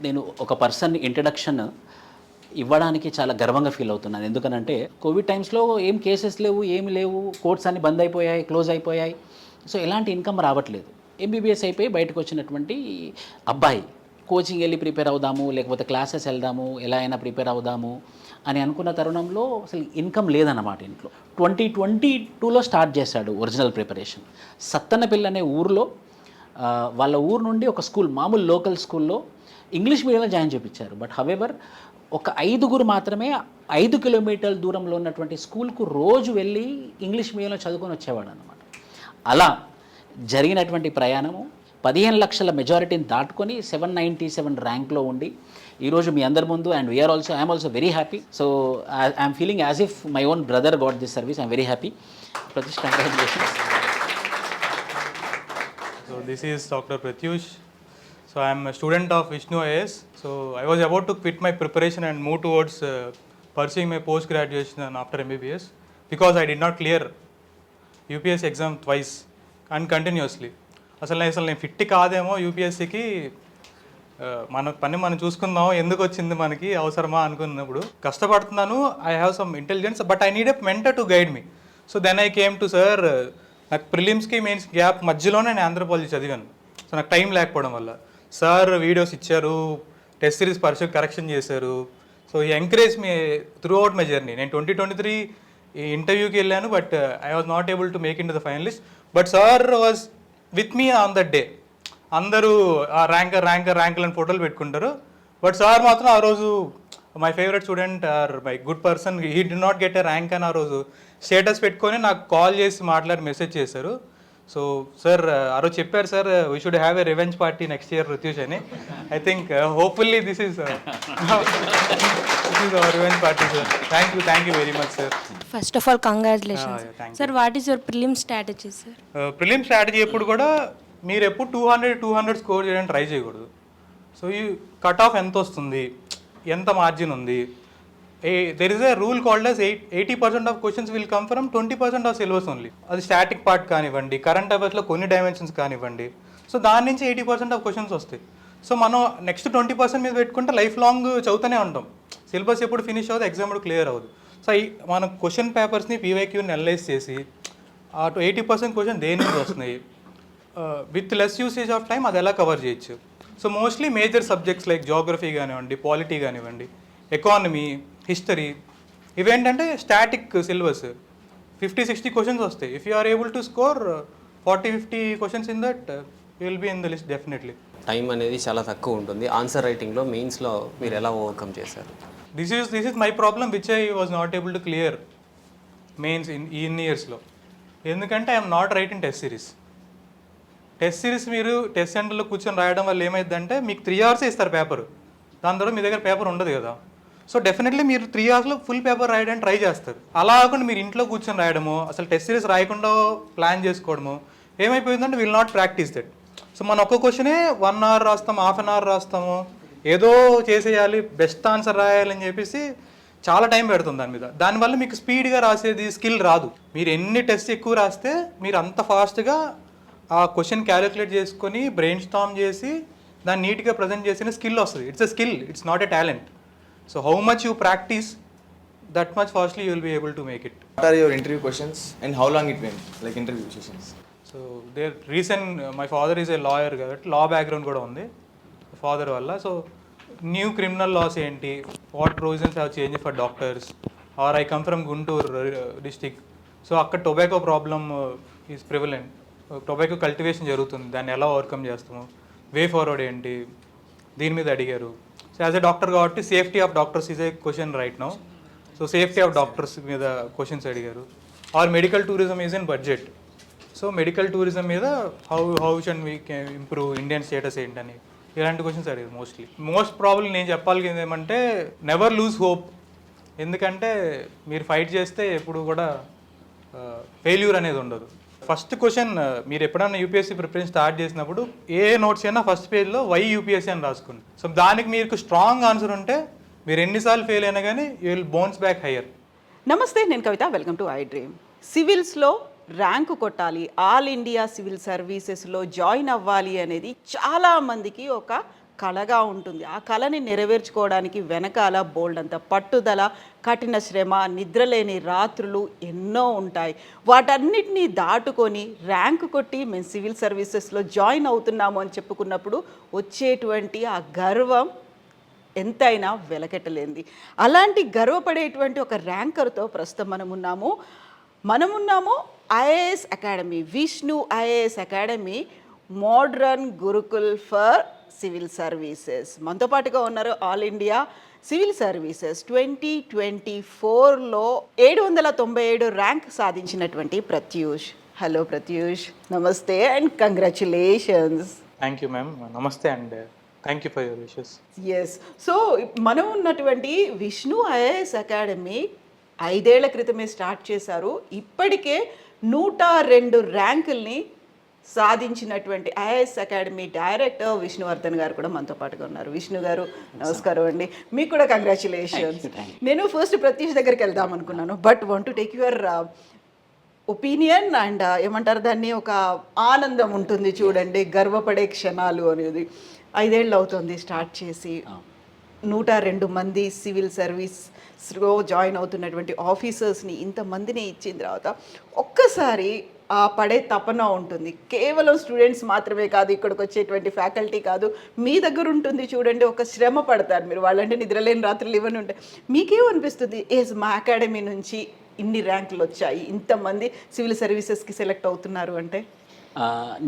నేను ఒక person introduction ఇవ్వడానికి చాలా గర్వంగా ఫీల్ అవుతున్నాను. ఎందుకనంటే కోవిడ్ టైమ్స్లో ఏం కేసెస్ లేవు, ఏమి లేవు, కోర్ట్స్ అన్ని బంద్ అయిపోయాయి, క్లోజ్ అయిపోయాయి. సో ఎలాంటి ఇన్కమ్ రావట్లేదు. ఎంబీబీఎస్ అయిపోయి బయటకు వచ్చినటువంటి అబ్బాయి కోచింగ్ వెళ్ళి ప్రిపేర్ అవుదాము, లేకపోతే క్లాసెస్ వెళ్దాము, ఎలా అయినా ప్రిపేర్ అవుదాము అని అనుకున్న తరుణంలో అసలు ఇన్కమ్ లేదన్నమాట ఇంట్లో. 2022లో స్టార్ట్ చేశాడు ఒరిజినల్ ప్రిపరేషన్. సత్తన్నపల్లి అనే ఊరిలో వాళ్ళ ఊరు నుండి ఒక స్కూల్, మామూలు లోకల్ స్కూల్లో ఇంగ్లీష్ మీడియంలో జాయిన్ చేయించారు. బట్ హవెవర్ ఒక 5గురు మాత్రమే 5 కిలోమీటర్ల దూరంలో ఉన్నటువంటి స్కూల్కు రోజు వెళ్ళి ఇంగ్లీష్ మీడియంలో చదువుకొని వచ్చేవాడు అనమాట. అలా జరిగినటువంటి ప్రయాణము 15 లక్షల మెజారిటీని దాటుకొని 797 ర్యాంక్లో ఉండి ఈరోజు మీ అందరి ముందు, and I'm also very happy. So I'm feeling as if my own brother got this service. I'm very happy. Pratish, congratulations. So this is Dr. Pratyush. So I am a student of Vishnu IAS. So I was about to quit my preparation and move towards pursuing my post graduation after MBBS because I did not clear UPSC exam twice and continuously. అసలు నేను fit కాదేమో యూపీఎస్సీకి, మన పని మనం చూసుకుందాం, ఎందుకు వచ్చింది మనకి, అవసరమా అనుకున్నప్పుడు కష్టపడుతున్నాను. I have some intelligence but I need a mentor to guide me. So then I came to sir. నాకు ప్రిలిమ్స్కి మెయిన్స్ గ్యాప్ మధ్యలోనే నేను ఆంథ్రోపాలజీ చదివాను. సో నాకు టైం లేకపోవడం వల్ల సార్ వీడియోస్ ఇచ్చారు, టెస్ట్ సిరీస్ పర్ఫెక్ట్ కరెక్షన్ చేశారు. సో ఈ encourage me through out my journey. నేను 2023 ఈ ఇంటర్వ్యూకి వెళ్ళాను, but I was not able to make in to the finalist. But sir was with me on that day. అందరూ ఆ ర్యాంకర్లను ఫోటోలు పెట్టుకుంటారు, బట్ సార్ మాత్రం ఆ రోజు my favourite student or my good person, he did not get a rank అని ఆ రోజు స్టేటస్ పెట్టుకొని నాకు కాల్ చేసి మాట్లాడి మెసేజ్ చేశారు. సో సార్ ఆ రోజు చెప్పారు, sir we should have a revenge party next year Ruthyush అని. I think hopefully this is our revenge party sir. Thank you very much sir. First of all congratulations sir. What is your prelim strategy sir? Prelim strategy ఎప్పుడు కూడా మీరు ఎప్పుడు 200 score చేయడానికి try చేయకూడదు. So ఈ cut off ఎంత వస్తుంది, ఎంత మార్జిన్ ఉంది. There is a rule called as 80% of questions will come from 20% of syllabus only. అది స్టాటిక్ పార్ట్ కానివ్వండి, కరెంట్ అఫైర్స్లో కొన్ని డైమెన్షన్స్ కానివ్వండి. సో దాని నుంచి 80% ఆఫ్ క్వశ్చన్స్ వస్తాయి. సో మనం నెక్స్ట్ 20% మీద పెట్టుకుంటే లైఫ్ లాంగ్ చదువుతూనే ఉంటాం. సిలబస్ ఎప్పుడు ఫినిష్ అవ్వదు, ఎగ్జామ్ కూడా క్లియర్ అవ్వదు. సో మన క్వశ్చన్ పేపర్స్ని పీవైక్యూని అనలైజ్ చేసి ఆ 80% క్వశ్చన్ దేని నుంచి వస్తున్నాయి, with less usage of time అది ఎలా కవర్ చేయొచ్చు. So mostly major subjects like geography కానివ్వండి, పాలిటీ కానివ్వండి, ఎకానమీ, హిస్టరీ, ఇవేంటంటే స్టాటిక్ సిలబస్ 50-60 క్వశ్చన్స్ వస్తాయి. If you are able to score 40-50 questions in that you will be in the list definitely. Time అనేది చాలా తక్కువ ఉంటుంది. ఆన్సర్ రైటింగ్లో మెయిన్స్లో మీరు ఎలా ఓవర్కమ్ చేశారు? This is my problem which I was not able to clear mains in ఇయర్స్లో. ఎందుకంటే I'm not writing test series. Test series మీరు టెస్ట్ సెంటర్లో కూర్చొని రాయడం వల్ల ఏమైందంటే మీకు 3 hours ఇస్తారు పేపర్, దాని తర్వాత మీ దగ్గర పేపర్ ఉండదు కదా. సో డెఫినెట్లీ మీరు 3 hours ఫుల్ పేపర్ రాయడానికి ట్రై చేస్తారు. అలా కాకుండా మీరు ఇంట్లో కూర్చొని రాయడము, అసలు టెస్ట్ సిరీస్ రాయకుండా ప్లాన్ చేసుకోవడము ఏమైపోయిందంటే will not practice that. So మనం ఒక్క క్వశ్చనే 1 hour రాస్తాము, హాఫ్ అన్ అవర్ రాస్తాము, ఏదో చేసేయాలి, బెస్ట్ ఆన్సర్ రాయాలని చెప్పేసి చాలా టైం పెడుతుంది దాని మీద. దానివల్ల మీకు స్పీడ్గా రాసేది స్కిల్ రాదు. మీరు ఎన్ని టెస్ట్ ఎక్కువ రాస్తే మీరు అంత ఫాస్ట్గా ఆ క్వశ్చన్ క్యాలిక్యులేట్ చేసుకొని బ్రెయిన్ స్టార్మ్ చేసి దాన్ని నీట్గా ప్రజెంట్ చేసిన స్కిల్ వస్తుంది. It's a skill, it's not a talent. So how much you practice, that much fastly you will be able to make it. What are your interview questions and how long it went, like interview sessions? So my father is a lawyer కాబట్టి law background కూడా ఉంది father వల్ల. So new criminal laws ఏంటి, what provisions have change for doctors, or I come from Guntur district. So అక్కడ tobacco problem is prevalent. Tobacco cultivation జరుగుతుంది, దాన్ని ఎలా overcome చేస్తాము, వే ఫార్వర్డ్ ఏంటి, దీని మీద అడిగారు. సో యాజ్ ఎ డాక్టర్ కాబట్టి safety of doctors is a question right now. So safety of doctors మీద క్వశ్చన్స్ అడిగారు. Or medical tourism is in budget. So medical tourism మీద how shall we improve, Indian status ఏంటని, ఇలాంటి questions అడిగారు mostly. Most problem నేను చెప్పాల్సింది ఏమంటే never lose hope. ఎందుకంటే మీరు ఫైట్ చేస్తే ఎప్పుడు కూడా ఫెయిల్యూర్ అనేది ఉండదు. ఫస్ట్ క్వశ్చన్ మీరు ఎప్పుడైనా యూపీఎస్సీ ప్రిపరేషన్ స్టార్ట్ చేసినప్పుడు ఏ నోట్స్ అయినా ఫస్ట్ పేజ్లో వై యూపీఎస్సీ అని రాసుకోండి. సో దానికి మీకు స్ట్రాంగ్ ఆన్సర్ ఉంటే మీరు ఎన్నిసార్లు ఫెయిల్ అయినా కానీ you will bounce back higher. నమస్తే, నేను Kavitha. Welcome to I dream. సివిల్స్లో ర్యాంకు కొట్టాలి, ఆల్ ఇండియా సివిల్ సర్వీసెస్లో జాయిన్ అవ్వాలి అనేది చాలామందికి ఒక కళగా ఉంటుంది. ఆ కళని నెరవేర్చుకోవడానికి వెనకాల బోల్డ్ అంత పట్టుదల, కఠిన శ్రమ, నిద్రలేని రాత్రులు ఎన్నో ఉంటాయి. వాటన్నిటినీ దాటుకొని ర్యాంక్ కొట్టి మేము సివిల్ సర్వీసెస్లో జాయిన్ అవుతున్నాము అని చెప్పుకున్నప్పుడు వచ్చేటువంటి ఆ గర్వం ఎంతైనా వెలకెట్టలేంది. అలాంటి గర్వపడేటువంటి ఒక ర్యాంకర్తో ప్రస్తుతం మనమున్నాము IAS academy, Vishnu IAS academy, modern Gurukul for civil services. మనతో పాటుగా ఉన్నారు ఆల్ ఇండియా సివిల్ సర్వీసెస్ 2024లో 797 ర్యాంక్ సాధించినటువంటి ప్రత్యూష్. హలో ప్రత్యూష్, నమస్తే and congratulations. Thank you ma'am, నమస్తే and thank you for your wishes. Yes, so మనం ఉన్నటువంటి విష్ణు ఐఏఎస్ అకాడమీ 5 ఏళ్ల క్రితమే స్టార్ట్ చేశారు. ఇప్పటికే 102 ర్యాంకుల్ని సాధించినటువంటి ఐఏఎస్ అకాడమీ డైరెక్టర్ విష్ణువర్ధన్ గారు కూడా మనతో పాటుగా ఉన్నారు. విష్ణు గారు నమస్కారం అండి, మీకు కూడా కంగ్రాచులేషన్స్. నేను ఫస్ట్ ప్రత్యూష్ దగ్గరికి వెళ్దాం అనుకున్నాను, but want to take your opinion and ఏమంటారు దాన్ని, ఒక ఆనందం ఉంటుంది చూడండి, గర్వపడే క్షణాలు అనేది. 5 ఏళ్ళు అవుతుంది స్టార్ట్ చేసి, 102 మంది సివిల్ సర్వీస్లో జాయిన్ అవుతున్నటువంటి ఆఫీసర్స్ని ఇంతమందిని ఇచ్చిన తర్వాత ఒక్కసారి ఆ పడే తపన ఉంటుంది. కేవలం స్టూడెంట్స్ మాత్రమే కాదు, ఇక్కడికి వచ్చేటువంటి ఫ్యాకల్టీ కాదు, మీ దగ్గర ఉంటుంది చూడండి, ఒక శ్రమ పడతారు మీరు. వాళ్ళంటే నిద్రలేని రాత్రులు ఇవన్నీ ఉంటాయి. మీకేమనిపిస్తుంది, మా అకాడమీ నుంచి ఇన్ని ర్యాంకులు వచ్చాయి, ఇంతమంది సివిల్ సర్వీసెస్కి సెలెక్ట్ అవుతున్నారు అంటే?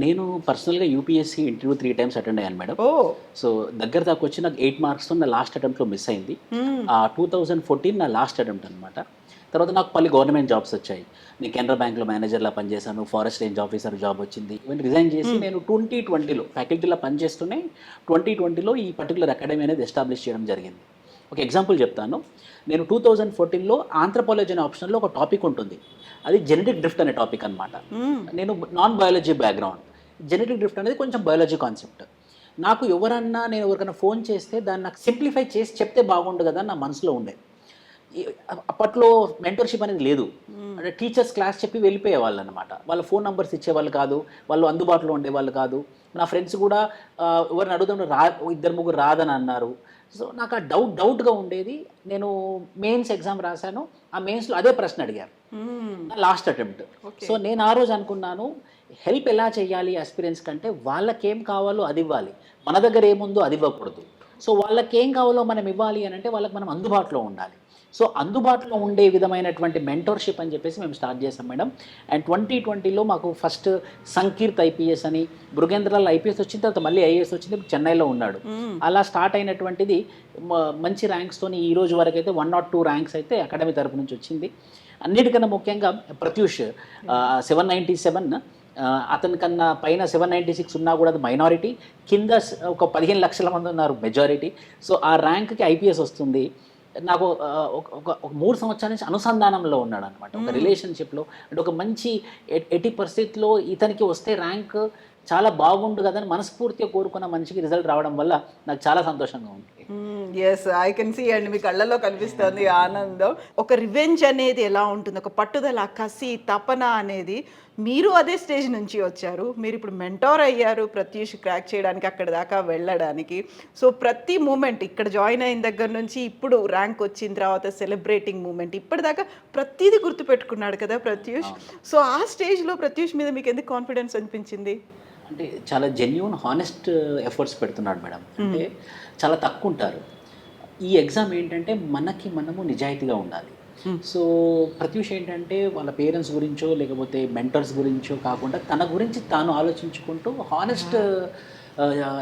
నేను పర్సనల్గా యూపీఎస్సీ ఇంటర్వ్యూ 3 times అటెండ్ అయ్యాను మేడం. సో దగ్గర దాకా వచ్చి నాకు 8 మార్క్స్తో నా లాస్ట్ అటెంప్ట్లో మిస్ అయింది. 2014 నా లాస్ట్ అటెంప్ట్ అనమాట. తర్వాత నాకు పలు గవర్నమెంట్ జాబ్స్ వచ్చాయి. నేను కెనరా బ్యాంక్లో మేనేజర్లా పనిచేశాను, ఫారెస్ట్ రేంజ్ ఆఫీసర్ జాబ్ వచ్చింది. ఇవన్నీ రిజైన్ చేసి నేను 2020లో ఫ్యాకల్టీలో పనిచేస్తూనే 2020లో ఈ పర్టికులర్ అకాడమీ అనేది ఎస్టాబ్లిష్ చేయడం జరిగింది. ఒక ఎగ్జాంపుల్ చెప్తాను. నేను 2014లో ఆంథ్రపాలజీ అనే ఆప్షన్లో ఒక టాపిక్ ఉంటుంది, అది జెనెటిక్ డ్రిఫ్ట్ అనే టాపిక్ అనమాట. నేను non biology background, genetic drift అనేది కొంచెం బయాలజీ కాన్సెప్ట్. నాకు నేను ఎవరికైనా ఫోన్ చేస్తే దాన్ని నాకు సింప్లిఫై చేసి చెప్తే బాగుండు కదా నా మనసులో ఉండే. అప్పట్లో మెంటర్షిప్ అనేది లేదు, అంటే టీచర్స్ క్లాస్ చెప్పి వెళ్ళిపోయేవాళ్ళు అనమాట. వాళ్ళ ఫోన్ నెంబర్స్ ఇచ్చేవాళ్ళు కాదు, వాళ్ళు అందుబాటులో ఉండేవాళ్ళు కాదు. నా ఫ్రెండ్స్ కూడా ఎవరిని అడుగుతుంటే 2-3 రాదని అన్నారు. సో నాకు ఆ డౌట్గా ఉండేది. నేను మెయిన్స్ ఎగ్జామ్ రాశాను, ఆ మెయిన్స్లో అదే ప్రశ్న అడిగారు నా లాస్ట్ అటెంప్ట్. సో నేను ఆ రోజు అనుకున్నాను, హెల్ప్ ఎలా చేయాలి ఆస్పిరెంట్స్ కంటే వాళ్ళకేం కావాలో అది ఇవ్వాలి, మన దగ్గర ఏముందో అది ఇవ్వకూడదు. సో వాళ్ళకేం కావాలో మనం ఇవ్వాలి అని అంటే వాళ్ళకి మనం అందుబాటులో ఉండాలి. సో అందుబాటులో ఉండే విధమైనటువంటి మెంటర్షిప్ అని చెప్పేసి మేము స్టార్ట్ చేసాం మేడం. అండ్ 2020లో మాకు ఫస్ట్ సంకీర్త్ ఐపీఎస్ అని, బృగేంద్రలాల్ ఐపీఎస్ వచ్చిన తర్వాత మళ్ళీ ఐఏఎస్ వచ్చింది, చెన్నైలో ఉన్నాడు. అలా స్టార్ట్ అయినటువంటిది మంచి ర్యాంక్స్తోని ఈ రోజు వరకు అయితే 102 ర్యాంక్స్ అయితే అకాడమీ తరపు నుంచి వచ్చింది. అన్నిటికన్నా ముఖ్యంగా ప్రత్యూష్ 797, అతని కన్నా పైన 796 ఉన్నా కూడా అది మైనారిటీ, కింద ఒక 15 లక్షల మంది ఉన్నారు మెజారిటీ. సో ఆ ర్యాంక్కి ఐపీఎస్ వస్తుంది. నాకు ఒక 3 సంవత్సరాల నుంచి అనుసంధానంలో ఉన్నాడు అనమాట, ఒక రిలేషన్షిప్లో. అంటే ఒక మంచి ఎట్టి పరిస్థితిలో ఇతనికి వస్తే ర్యాంక్ చాలా బాగుండు కదని మనస్ఫూర్తిగా కోరుకున్న మనిషికి రిజల్ట్ రావడం వల్ల నాకు చాలా సంతోషంగా ఉంది. ఎస్, ఐ కెన్ సీ అండి, మీ కళ్ళల్లో కనిపిస్తుంది ఆనందం. ఒక రివెంజ్ అనేది ఎలా ఉంటుంది, ఒక పట్టుదల, కసి, తపన అనేది. మీరు అదే స్టేజ్ నుంచి వచ్చారు, మీరు ఇప్పుడు మెంటార్ అయ్యారు ప్రత్యూష్ క్రాక్ చేయడానికి, అక్కడ దాకా వెళ్ళడానికి. సో ప్రతి మూమెంట్ ఇక్కడ జాయిన్ అయిన దగ్గర నుంచి ఇప్పుడు ర్యాంక్ వచ్చిన తర్వాత సెలబ్రేటింగ్ మూమెంట్ ఇప్పటిదాకా ప్రతిదీ గుర్తుపెట్టుకున్నాడు కదా ప్రత్యూష్. సో ఆ స్టేజ్లో ప్రత్యూష్ మీద మీకు ఎందుకు కాన్ఫిడెన్స్ అనిపించింది? అంటే చాలా జెన్యూన్ హానెస్ట్ ఎఫర్ట్స్ పెడుతున్నాడు మేడం. అంటే చాలా తక్కువ ఉంటారు. ఈ ఎగ్జామ్ ఏంటంటే మనము నిజాయితీగా ఉండాలి. సో ప్రత్యూష్ ఏంటంటే వాళ్ళ పేరెంట్స్ గురించో లేకపోతే మెంటర్స్ గురించో కాకుండా తన గురించి తాను ఆలోచించుకుంటూ హానెస్ట్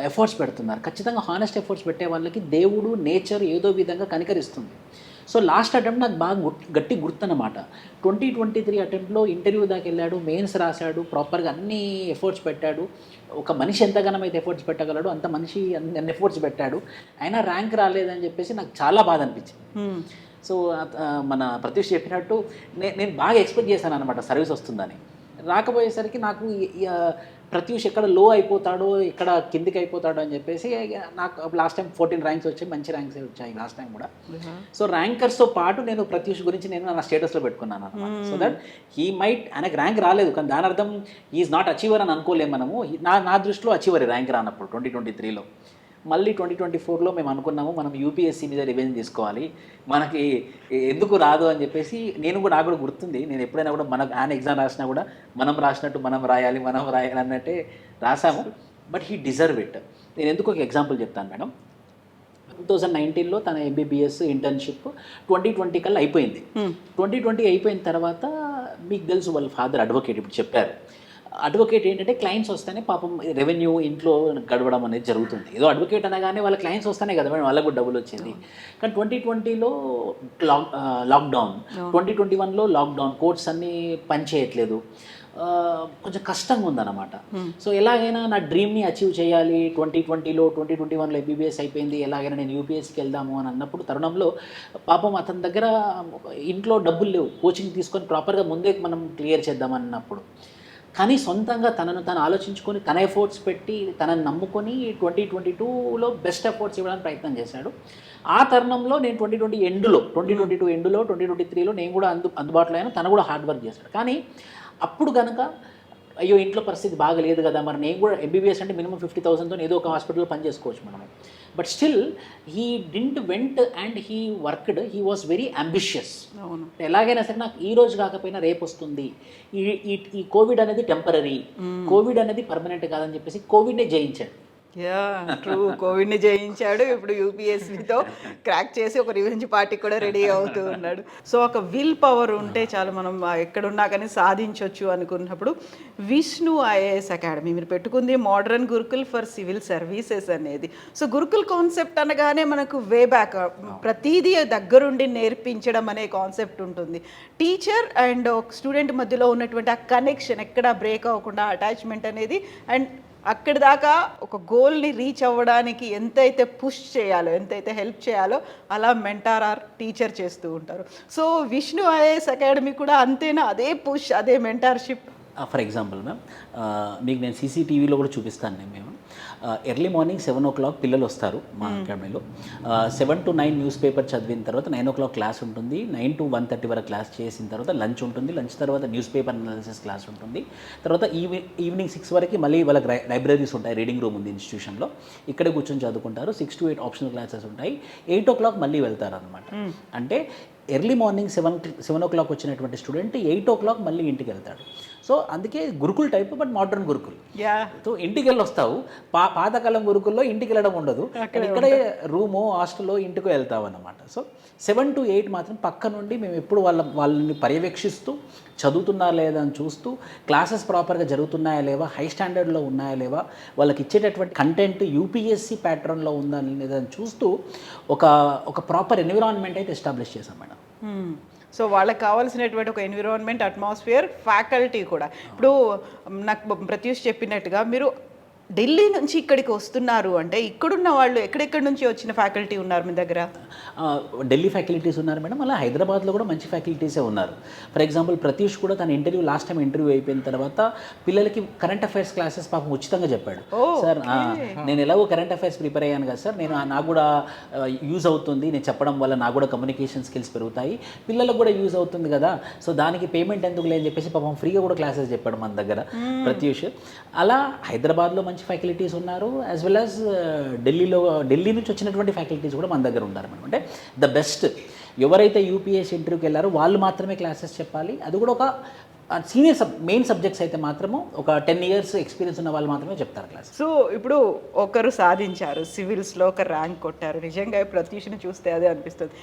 ఎఫర్ట్స్ పెడుతున్నారు. ఖచ్చితంగా హానెస్ట్ ఎఫర్ట్స్ పెట్టే వాళ్ళకి దేవుడు, నేచర్ ఏదో విధంగా కనికరిస్తుంది. సో లాస్ట్ అటెంప్ట్ నాకు బాగా గట్టి గుర్తు అనమాట. 2023 అటెంప్ట్లో ఇంటర్వ్యూ దాకా వెళ్ళాడు, మెయిన్స్ రాశాడు, ప్రాపర్గా అన్ని ఎఫర్ట్స్ పెట్టాడు. ఒక మనిషి ఎంతగానో అయితే ఎఫర్ట్స్ పెట్టగలడు అంత మనిషి అన్ని ఎఫర్ట్స్ పెట్టాడు, అయినా ర్యాంక్ రాలేదని చెప్పేసి నాకు చాలా బాధ అనిపించింది. సో మన ప్రత్యూష్ చెప్పినట్టు నేను బాగా ఎక్స్పెక్ట్ చేశాను అనమాట సర్వీస్ వస్తుందని. రాకపోయేసరికి నాకు ప్రత్యూష్ ఎక్కడ లో అయిపోతాడో, ఎక్కడ కిందికి అయిపోతాడో అని చెప్పేసి నాకు లాస్ట్ టైం 14 ర్యాంక్స్ వచ్చాయి, మంచి ర్యాంక్స్ వచ్చాయి లాస్ట్ టైం కూడా. సో ర్యాంకర్స్తో పాటు నేను ప్రత్యూష్ గురించి నేను నా స్టేటస్లో పెట్టుకున్నాను అనమాట. సో దట్ హీ మైట్, ఆయనకు ర్యాంక్ రాలేదు కానీ దాని అర్థం ఈజ్ నాట్ అచీవర్ అని అనుకోలేము మనము. నా దృష్టిలో అచీవర్ ర్యాంక్ రానప్పుడు 2023లో. మళ్ళీ 2024లో మేము అనుకున్నాము మనం యూపీఎస్సీ మీద రివెంజ్ తీసుకోవాలి, మనకి ఎందుకు రాదు అని చెప్పేసి నాకు కూడా గుర్తుంది. నేను ఎప్పుడైనా కూడా ఆయన ఎగ్జామ్ రాసినా కూడా మనం రాసినట్టు మనం రాయాలి అన్నట్టే రాసాము. But he deserve it. నేను ఎందుకు ఒక ఎగ్జాంపుల్ చెప్తాను మేడం. 2019లో తన ఎంబీబీఎస్ ఇంటర్న్షిప్ 2020 కల్లా అయిపోయింది. 2020 అయిపోయిన తర్వాత మీకు తెలుసు వాళ్ళ ఫాదర్ అడ్వకేట్, ఇప్పుడు చెప్పారు. అడ్వకేట్ ఏంటంటే క్లయింట్స్ వస్తేనే పాపం రెవెన్యూ ఇంట్లో గడవడం అనేది జరుగుతుంది. ఏదో అడ్వకేట్ అనగానే వాళ్ళ క్లయింట్స్ వస్తేనే కదా మేడం వాళ్ళకు డబ్బులు వచ్చింది. కానీ 2020లో లాక్డౌన్, 2021లో లాక్డౌన్, కోర్ట్స్ అన్నీ పనిచేయట్లేదు, కొంచెం కష్టంగా ఉందన్నమాట. సో ఎలాగైనా నా డ్రీమ్ని అచీవ్ చేయాలి, 2020లో 2021లో ఎంబీబీఎస్ అయిపోయింది, ఎలాగైనా నేను యూపీఎస్సీకి వెళ్దాము అని అన్నప్పుడు తరుణంలో పాపం అతని దగ్గర ఇంట్లో డబ్బులు లేవు, కోచింగ్ తీసుకొని ప్రాపర్గా ముందే మనం క్లియర్ చేద్దామన్నప్పుడు. కానీ సొంతంగా తనను తను ఆలోచించుకొని తన ఎఫర్ట్స్ పెట్టి తనని నమ్ముకొని 2022లో బెస్ట్ ఎఫర్ట్స్ ఇవ్వడానికి ప్రయత్నం చేశాడు. ఆ తరుణంలో నేను 2022 ఎండ్లో 2023లో నేను కూడా అందుబాటులో అయినా, తను కూడా హార్డ్ వర్క్ చేశాడు. కానీ అప్పుడు కనుక అయ్యో ఇంట్లో పరిస్థితి బాగలేదు కదా, మరి నేను కూడా ఎంబీబీఎస్ అంటే మినిమం 50,000తో ఏదో ఒక హాస్పిటల్లో పని చేసుకోవచ్చు మనం. But still he didn't went and he worked, he was very ambitious. ఎలాగైనా సరే నాకు ఈ రోజు కాకపోయినా రేపు వస్తుంది, ఈ కోవిడ్ అనేది టెంపరీ, కోవిడ్ అనేది పర్మనెంట్ కాదని చెప్పేసి కోవిడ్నే జయించాడు. ట్రూ, కోవిడ్ని జయించాడు. ఇప్పుడు యూపీఎస్సీతో క్రాక్ చేసి ఒక రివెంజ్ పార్టీ కూడా రెడీ అవుతూ ఉన్నాడు. సో ఒక విల్ పవర్ ఉంటే చాలు, మనం ఎక్కడున్నా కానీ సాధించవచ్చు అనుకున్నప్పుడు విష్ణు ఐఏఎస్ అకాడమీ మీరు పెట్టుకుంది modern Gurukul for civil services అనేది. సో గురుకుల్ కాన్సెప్ట్ అనగానే మనకు వే బ్యాక్ ప్రతిదీ దగ్గరుండి నేర్పించడం అనే కాన్సెప్ట్ ఉంటుంది. టీచర్ అండ్ స్టూడెంట్ మధ్యలో ఉన్నటువంటి ఆ కనెక్షన్ ఎక్కడా బ్రేక్ అవ్వకుండా అటాచ్మెంట్ అనేది, అండ్ అక్కడి దాకా ఒక గోల్ని రీచ్ అవ్వడానికి ఎంతైతే పుష్ చేయాలో, ఎంతైతే హెల్ప్ చేయాలో అలా మెంటార్ ఆర్ టీచర్ చేస్తూ ఉంటారు. సో విష్ణు ఐఏఎస్ అకాడమీ కూడా అంతేనా, అదే పుష్, అదే మెంటార్షిప్? ఫర్ ఎగ్జాంపుల్ మ్యామ్, మీకు నేను సీసీటీవీలో కూడా చూపిస్తాను. మేము ఎర్లీ మార్నింగ్ 7 o'clock పిల్లలు వస్తారు మా అకాడమీలో. 7 to 9 న్యూస్ పేపర్ చదివిన తర్వాత 9 o'clock క్లాస్ ఉంటుంది. 9 to 1:30 వరకు క్లాస్ చేసిన తర్వాత లంచ్ ఉంటుంది. లంచ్ తర్వాత న్యూస్ పేపర్ అనాలిసిస్ క్లాస్ ఉంటుంది. తర్వాత ఈవినింగ్ 6 వరకు మళ్ళీ వాళ్ళకి లైబ్రరీస్ ఉంటాయి, రీడింగ్ రూమ్ ఉంది ఇన్స్టిట్యూషన్లో, ఇక్కడే కూర్చొని చదువుకుంటారు. 6 to 8 ఆప్షనల్ క్లాసెస్ ఉంటాయి. 8 o'clock మళ్ళీ వెళ్తారు అనమాట. అంటే ఎర్లీ మార్నింగ్ 7 o'clock వచ్చినటువంటి స్టూడెంట్ 8 o'clock మళ్ళీ ఇంటికి వెళ్తాడు. సో అందుకే Gurukul type, but modern Gurukul. So ఇంటికి వెళ్ళి వస్తావు, పాతకాలం గురుకుల్లో ఇంటికి వెళ్ళడం ఉండదు, ఇక్కడే రూమో హాస్టల్లో ఇంటికి వెళ్తావు అన్నమాట. సో 7 to 8 మాత్రం పక్క నుండి మేము ఎప్పుడు వాళ్ళని పర్యవేక్షిస్తూ, చదువుతున్నారా లేదా అని చూస్తూ, క్లాసెస్ ప్రాపర్గా జరుగుతున్నాయా లేవా, హై స్టాండర్డ్లో ఉన్నాయా లేవా, వాళ్ళకి ఇచ్చేటటువంటి కంటెంట్ యూపీఎస్సీ ప్యాటర్న్లో ఉందా లేదని చూస్తూ ఒక ప్రాపర్ ఎన్విరాన్మెంట్ అయితే ఎస్టాబ్లిష్ చేశాం మేడం. సో వాళ్ళకి కావాల్సినటువంటి ఒక ఎన్విరాన్మెంట్, అట్మాస్ఫియర్, ఫ్యాకల్టీ కూడా. ఇప్పుడు నాకు ప్రత్యూష్ చెప్పినట్టుగా మీరు ఢిల్లీ నుంచి ఇక్కడికి వస్తున్నారు అంటే ఇక్కడున్న వాళ్ళు ఎక్కడెక్కడి నుంచి వచ్చిన ఫ్యాకల్టీ ఉన్నారు మీ దగ్గర? ఢిల్లీ ఫ్యాకల్టీస్ ఉన్నారు మేడం, అలా హైదరాబాద్లో కూడా మంచి ఫ్యాకల్టీసే ఉన్నారు. ఫర్ ఎగ్జాంపుల్ ప్రతీష్ కూడా తన లాస్ట్ టైం ఇంటర్వ్యూ అయిపోయిన తర్వాత పిల్లలకి కరెంట్ అఫైర్స్ క్లాసెస్ పాపం ఉచితంగా చెప్పాడు. సార్ నేను ఎలాగో కరెంట్ అఫైర్స్ ప్రిపేర్ అయ్యాను కదా సార్, నాకు కూడా యూజ్ అవుతుంది, నేను చెప్పడం వల్ల నాకు కూడా కమ్యూనికేషన్ స్కిల్స్ పెరుగుతాయి, పిల్లలకు కూడా యూజ్ అవుతుంది కదా, సో దానికి పేమెంట్ ఎందుకు లేని చెప్పేసి పాపం ఫ్రీగా కూడా క్లాసెస్ చెప్పాడు మన దగ్గర ప్రత్యూష్. అలా హైదరాబాద్లో మంచి ఫ్యాకల్టీస్ ఉన్నారు, యాజ్ వెల్ యాజ్ ఢిల్లీ నుంచి వచ్చినటువంటి ఫ్యాకల్టీస్ కూడా మన దగ్గర ఉన్నారు మేడం. అంటే ద బెస్ట్, ఎవరైతే యూపీఎస్సీ ఇంటర్వ్యూకి వెళ్ళారో వాళ్ళు మాత్రమే క్లాసెస్ చెప్పాలి. అది కూడా ఒక సీనియర్ మెయిన్ సబ్జెక్ట్స్ అయితే మాత్రము ఒక 10 years ఎక్స్పీరియన్స్ ఉన్న వాళ్ళు మాత్రమే చెప్తారు క్లాస్. సో ఇప్పుడు ఒకరు సాధించారు, సివిల్స్లో ఒక ర్యాంక్ కొట్టారు. నిజంగా ప్రత్యూష్ని చూస్తే అదే అనిపిస్తుంది.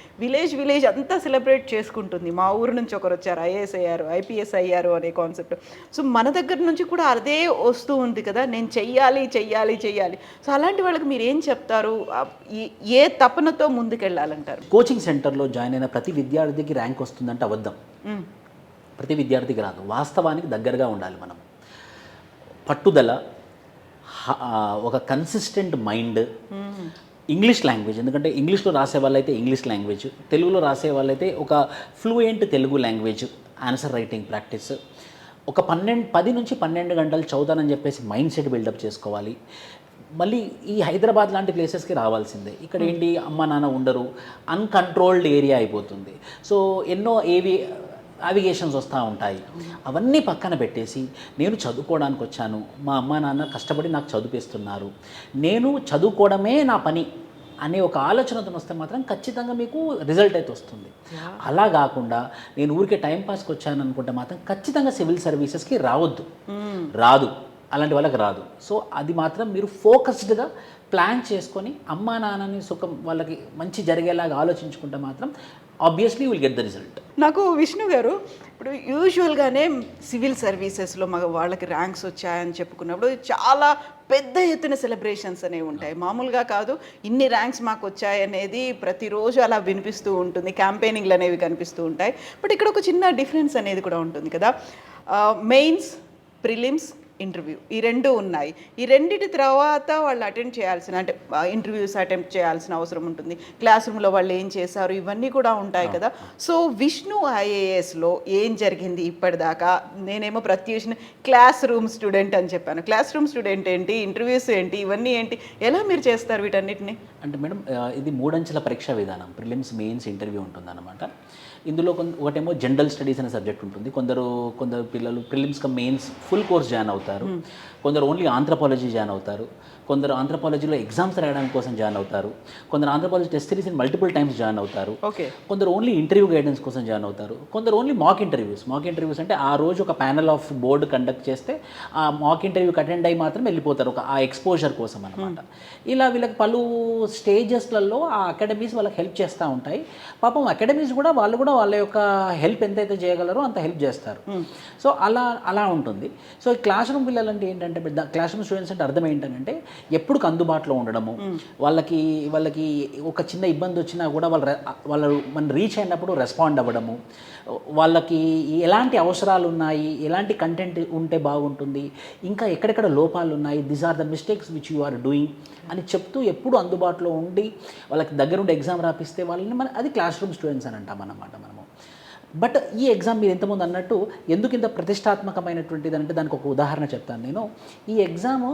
విలేజ్ అంతా సెలబ్రేట్ చేసుకుంటుంది, మా ఊరు నుంచి ఒకరు వచ్చారు, ఐఏఎస్ అయ్యారు, ఐపీఎస్ అయ్యారు అనే కాన్సెప్ట్. సో మన దగ్గర నుంచి కూడా అదే వస్తూ ఉంది కదా, నేను చెయ్యాలి. సో అలాంటి వాళ్ళకి మీరు ఏం చెప్తారు? ఏ తపనతో ముందుకెళ్ళాలంటారు? కోచింగ్ సెంటర్లో జాయిన్ అయిన ప్రతి విద్యార్థికి ర్యాంక్ వస్తుందంటే అబద్ధం. ప్రతి విద్యార్థికి రాదు, వాస్తవానికి దగ్గరగా ఉండాలి మనం. పట్టుదల, ఒక కన్సిస్టెంట్ మైండ్, ఇంగ్లీష్ లాంగ్వేజ్, ఎందుకంటే ఇంగ్లీష్లో రాసే వాళ్ళైతే ఇంగ్లీష్ లాంగ్వేజ్, తెలుగులో రాసే వాళ్ళైతే ఒక fluent Telugu language, answer writing practice, ఒక 10 నుంచి 12 గంటలు చదువుతానని చెప్పేసి మైండ్ సెట్ బిల్డప్ చేసుకోవాలి. మళ్ళీ ఈ హైదరాబాద్ లాంటి ప్లేసెస్కి రావాల్సిందే. ఇక్కడ ఏంటి, అమ్మ నాన్న ఉండరు, అన్కంట్రోల్డ్ ఏరియా అయిపోతుంది. సో ఎన్నో నావిగేషన్స్ వస్తూ ఉంటాయి. అవన్నీ పక్కన పెట్టేసి నేను చదువుకోవడానికి వచ్చాను, మా అమ్మ నాన్న కష్టపడి నాకు చదివిస్తున్నారు, నేను చదువుకోవడమే నా పని అనే ఒక ఆలోచనతో వస్తే మాత్రం ఖచ్చితంగా మీకు రిజల్ట్ అయితే వస్తుంది. అలా కాకుండా నేను ఊరికే టైంపాస్కి వచ్చాను అనుకుంటే మాత్రం ఖచ్చితంగా సివిల్ సర్వీసెస్కి రాదు, అలాంటి వాళ్ళకి రాదు. సో అది మాత్రం మీరు ఫోకస్డ్గా ప్లాన్ చేసుకొని అమ్మా నాన్నని సుఖం వాళ్ళకి మంచి జరిగేలాగా ఆలోచించుకుంటే మాత్రం obviously will get the result. నాకు విష్ణు గారు, ఇప్పుడు యూజువల్గానే సివిల్ సర్వీసెస్లో వాళ్ళకి ర్యాంక్స్ వచ్చాయని చెప్పుకున్నప్పుడు చాలా పెద్ద ఎత్తున సెలబ్రేషన్స్ అనేవి ఉంటాయి. మామూలుగా కాదు, ఇన్ని ర్యాంక్స్ మాకు వచ్చాయనేది ప్రతిరోజు అలా వినిపిస్తూ ఉంటుంది, క్యాంపెయినింగ్లు అనేవి కనిపిస్తూ ఉంటాయి. బట్ ఇక్కడ ఒక చిన్న డిఫరెన్స్ అనేది కూడా ఉంటుంది కదా. మెయిన్స్, ప్రిలిమ్స్, ఇంటర్వ్యూ, ఈ రెండు ఉన్నాయి. ఈ రెండిటి తర్వాత వాళ్ళు అటెండ్ చేయాల్సిన, అంటే ఇంటర్వ్యూస్ అటెంప్ట్ చేయాల్సిన అవసరం ఉంటుంది. క్లాస్ రూమ్లో వాళ్ళు ఏం చేశారు ఇవన్నీ కూడా ఉంటాయి కదా. సో విష్ణు ఐఏఎస్లో ఏం జరిగింది ఇప్పటిదాకా? నేనేమో ప్రత్యూష్ క్లాస్ రూమ్ స్టూడెంట్ అని చెప్పాను. క్లాస్ రూమ్ స్టూడెంట్ ఏంటి, ఇంటర్వ్యూస్ ఏంటి, ఇవన్నీ ఏంటి, ఎలా మీరు చేస్తారు వీటన్నిటిని? అంటే మేడం, ఇది 3 అంచెల పరీక్షా విధానం. ప్రిలిమ్స్, మెయిన్స్, ఇంటర్వ్యూ ఉంటుందన్నమాట. ఇందులో ఒకటేమో జనరల్ స్టడీస్ అనే సబ్జెక్ట్ ఉంటుంది. కొందరు పిల్లలు prelims come mains full course join అవుతారు, కొందరు ఓన్లీ ఆంథ్రపాలజీ జాయిన్ అవుతారు, కొందరు ఆంథ్రపాలజీలో ఎగ్జామ్స్ రాయడానికి కోసం జాయిన్ అవుతారు, కొందరు anthropology test series multiple times join అవుతారు, కొందరు ఓన్లీ ఇంటర్వ్యూ గైడెన్స్ కోసం జాయిన్ అవుతారు, కొందరు ఓన్లీ మాక్ ఇంటర్వ్యూస్ అంటే ఆ రోజు ఒక ప్యానల్ ఆఫ్ బోర్డు కండక్ట్ చేస్తే ఆ మాక్ ఇంటర్వ్యూకి అటెండ్ అయ్యి మాత్రం వెళ్ళిపోతారు, ఆ ఎక్స్పోజర్ కోసం అనమాట. ఇలా వీళ్ళకి పలు స్టేజెస్లలో ఆ అకాడమీస్ వాళ్ళకి హెల్ప్ చేస్తూ ఉంటాయి. పాపం అకాడమీస్ కూడా వాళ్ళ యొక్క హెల్ప్ ఎంతైతే చేయగలరో అంత హెల్ప్ చేస్తారు. సో అలా ఉంటుంది. సో క్లాస్ రూమ్ పిల్లలు అంటే ఏంటంటే, క్లాస్ రూమ్ స్టూడెంట్స్ అంటే అర్థం ఏంటంటే ఎప్పుడు అందుబాటులో ఉండడము, వాళ్ళకి ఒక చిన్న ఇబ్బంది వచ్చినా కూడా వాళ్ళు మనం రీచ్ అయినప్పుడు రెస్పాండ్ అవ్వడము, వాళ్ళకి ఎలాంటి అవసరాలు ఉన్నాయి, ఎలాంటి కంటెంట్ ఉంటే బాగుంటుంది, ఇంకా ఎక్కడెక్కడ లోపాలు ఉన్నాయి, these are the mistakes which you are doing అని చెప్తూ ఎప్పుడు అందుబాటులో ఉండి వాళ్ళకి దగ్గరుండి ఎగ్జామ్ రాపిస్తే వాళ్ళని అది క్లాస్ రూమ్ స్టూడెంట్స్ అని అంటాం అన్నమాట మనము. బట్ ఈ ఎగ్జామ్ మీరు ఎంతమంది అన్నట్టు ఎందుకు ఇంత ప్రతిష్టాత్మకమైనటువంటిది అంటే దానికి ఒక ఉదాహరణ చెప్తాను నేను. ఈ ఎగ్జామ్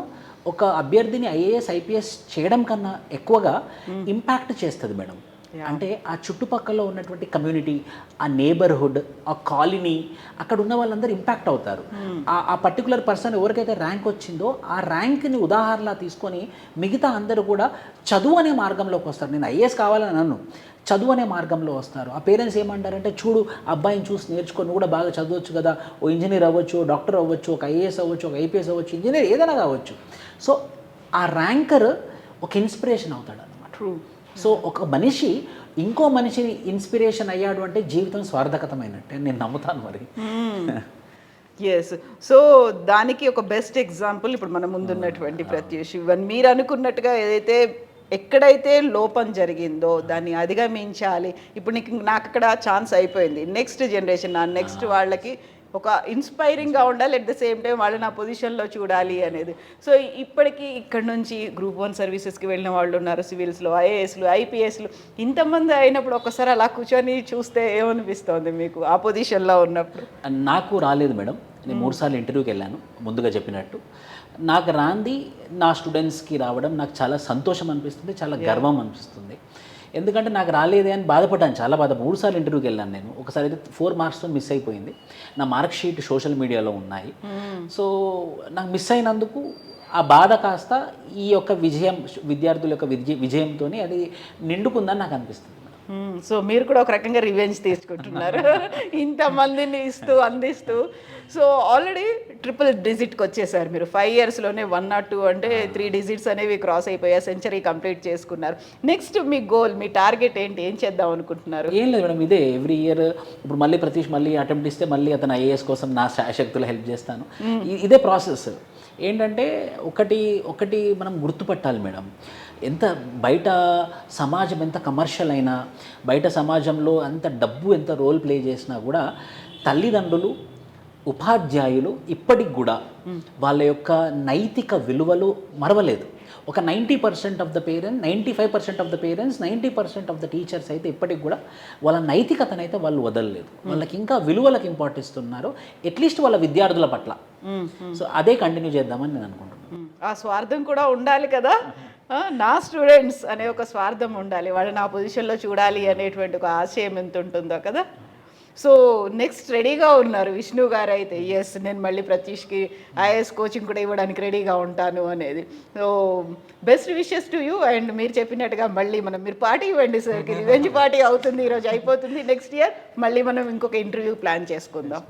ఒక అభ్యర్థిని ఐఏఎస్ ఐపీఎస్ చేయడం కన్నా ఎక్కువగా ఇంపాక్ట్ చేస్తుంది మేడం. అంటే ఆ చుట్టుపక్కల ఉన్నటువంటి కమ్యూనిటీ, ఆ నేబర్హుడ్, ఆ కాలనీ, అక్కడ ఉన్న వాళ్ళందరూ ఇంపాక్ట్ అవుతారు. ఆ పర్టికులర్ పర్సన్ ఎవరికైతే ర్యాంక్ వచ్చిందో ఆ ర్యాంక్ని ఉదాహరణలా తీసుకొని మిగతా అందరూ కూడా చదువు అనే మార్గంలోకి వస్తారు. నేను ఐఏఎస్ కావాలని నన్ను చదువు అనే మార్గంలో వస్తారు. ఆ పేరెంట్స్ ఏమంటారంటే, చూడు అబ్బాయిని చూసి నేర్చుకొని కూడా బాగా చదవచ్చు కదా, ఓ ఇంజనీర్ అవ్వచ్చు, డాక్టర్ అవ్వచ్చు, ఒక ఐఏఎస్ అవ్వచ్చు, ఒక ఐపీఎస్ అవ్వచ్చు, ఇంజనీర్ ఏదైనా కావచ్చు. సో ఆ ర్యాంకర్ ఒక ఇన్స్పిరేషన్ అవుతాడు అన్నమాట. సో ఒక మనిషి ఇంకో మనిషిని ఇన్స్పిరేషన్ అయ్యాడు అంటే జీవితం స్వార్థకతమైనట్టే నేను నమ్ముతాను మరి. ఎస్. సో దానికి ఒక బెస్ట్ ఎగ్జాంపుల్ ఇప్పుడు మన ముందున్నటువంటి ప్రత్యూష్. మీరు అనుకున్నట్టుగా ఎక్కడైతే లోపం జరిగిందో దాన్ని అధిగమించాలి. ఇప్పుడు నాకు అక్కడ ఛాన్స్ అయిపోయింది, నెక్స్ట్ జనరేషన్, నా నెక్స్ట్ వాళ్ళకి ఒక ఇన్స్పైరింగ్గా ఉండాలి, అట్ ద సేమ్ టైం వాళ్ళు నా పొజిషన్లో చూడాలి అనేది. సో ఇప్పటికీ ఇక్కడ నుంచి గ్రూప్ 1 సర్వీసెస్కి వెళ్ళిన వాళ్ళు ఉన్నారు, సివిల్స్లో, ఐఏఎస్లు, ఐపీఎస్లు, ఇంతమంది అయినప్పుడు ఒకసారి అలా కూర్చొని చూస్తే ఏమనిపిస్తుంది మీకు ఆ పొజిషన్లో ఉన్నప్పుడు? నాకు రాలేదు మేడం, నేను 3 సార్లు ఇంటర్వ్యూకి వెళ్ళాను. ముందుగా చెప్పినట్టు నాకు రాంది నా స్టూడెంట్స్కి రావడం నాకు చాలా సంతోషం అనిపిస్తుంది, చాలా గర్వం అనిపిస్తుంది. ఎందుకంటే నాకు రాలేదే అని బాధపడ్డాను, చాలా 3 సార్లు ఇంటర్వ్యూకి వెళ్ళాను నేను. ఒకసారి అయితే 4 మార్క్స్తో మిస్ అయిపోయింది. నా మార్క్ షీట్ సోషల్ మీడియాలో ఉన్నాయి. సో నాకు మిస్ అయినందుకు ఆ బాధ కాస్త ఈ యొక్క విజయం, విద్యార్థుల యొక్క విజయంతో అది నిండుకుందని నాకు అనిపిస్తుంది. సో మీరు కూడా ఒక రకంగా రివెంజ్ తీసుకుంటున్నారు ఇంతమందిని అందిస్తూ. సో ఆల్రెడీ ట్రిపుల్ డిజిట్కి వచ్చేసారు మీరు. 5 ఇయర్స్లోనే 1 or 2 అంటే 3 డిజిట్స్ అనేవి క్రాస్ అయిపోయాయి, సెంచరీ కంప్లీట్ చేసుకున్నారు. నెక్స్ట్ మీ గోల్, మీ టార్గెట్ ఏంటి, ఏం చేద్దాం అనుకుంటున్నారు? ఏం లేదు మేడం, ఇదే ఎవ్రీ ఇయర్. ఇప్పుడు మళ్ళీ ప్రతీష్ మళ్ళీ అటెంప్ట్ ఇస్తే మళ్ళీ అతను ఐఏఎస్ కోసం నా శాయశక్తులు హెల్ప్ చేస్తాను. ఇదే ప్రాసెస్. ఏంటంటే ఒకటి మనం గుర్తుపట్టాలి మేడం, ఎంత బయట సమాజం ఎంత కమర్షియల్ అయినా, బయట సమాజంలో అంత డబ్బు ఎంత రోల్ ప్లే చేసినా కూడా తల్లిదండ్రులు, ఉపాధ్యాయులు ఇప్పటికి కూడా వాళ్ళ యొక్క నైతిక విలువలు మరవలేదు. ఒక 90% of the parents, 95% of the parents, 90% of the teachers అయితే ఇప్పటికి కూడా వాళ్ళ నైతికతనైతే వాళ్ళు వదలలేదు. వాళ్ళకి ఇంకా విలువలకు ఇంపార్టెన్స్ ఇస్తున్నారు, అట్లీస్ట్ వాళ్ళ విద్యార్థుల పట్ల. సో అదే కంటిన్యూ చేద్దామని నేను అనుకుంటున్నాను. ఆ స్వార్థం కూడా ఉండాలి కదా, నా స్టూడెంట్స్ అనే ఒక స్వార్థం ఉండాలి, వాళ్ళు నా పొజిషన్లో చూడాలి అనేటువంటి ఒక ఆశయం ఎంత ఉంటుందో కదా. సో నెక్స్ట్ రెడీగా ఉన్నారు విష్ణు గారు అయితే, ఎస్ నేను మళ్ళీ ప్రత్యూష్కి ఐఏఎస్ కోచింగ్ కూడా ఇవ్వడానికి రెడీగా ఉంటాను అనేది. So best wishes to you. And మీరు చెప్పినట్టుగా మళ్ళీ మీరు పార్టీ ఇవ్వండి సార్కి, రివెంజ్ పార్టీ అవుతుంది, ఈరోజు అయిపోతుంది, నెక్స్ట్ ఇయర్ మళ్ళీ మనం ఇంకొక ఇంటర్వ్యూ ప్లాన్ చేసుకుందాం.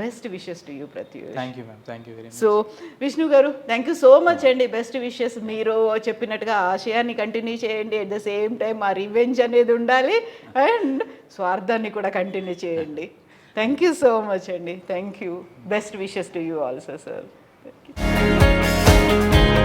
Best wishes to you Pratyush. Thank you ma'am, thank you very much. So Vishnu గారు థ్యాంక్ యూ సో మచ్ అండి. Best wishes. మీరు చెప్పినట్టుగా ఆశయాన్ని కంటిన్యూ చేయండి, అట్ ద సేమ్ టైం ఆ రివెంజ్ అనేది ఉండాలి అండ్ స్వార్థాన్ని కూడా కంటిన్యూ చేయండి. థ్యాంక్ యూ సో మచ్ అండి. Thank you. Best wishes to you also sir. Thank you.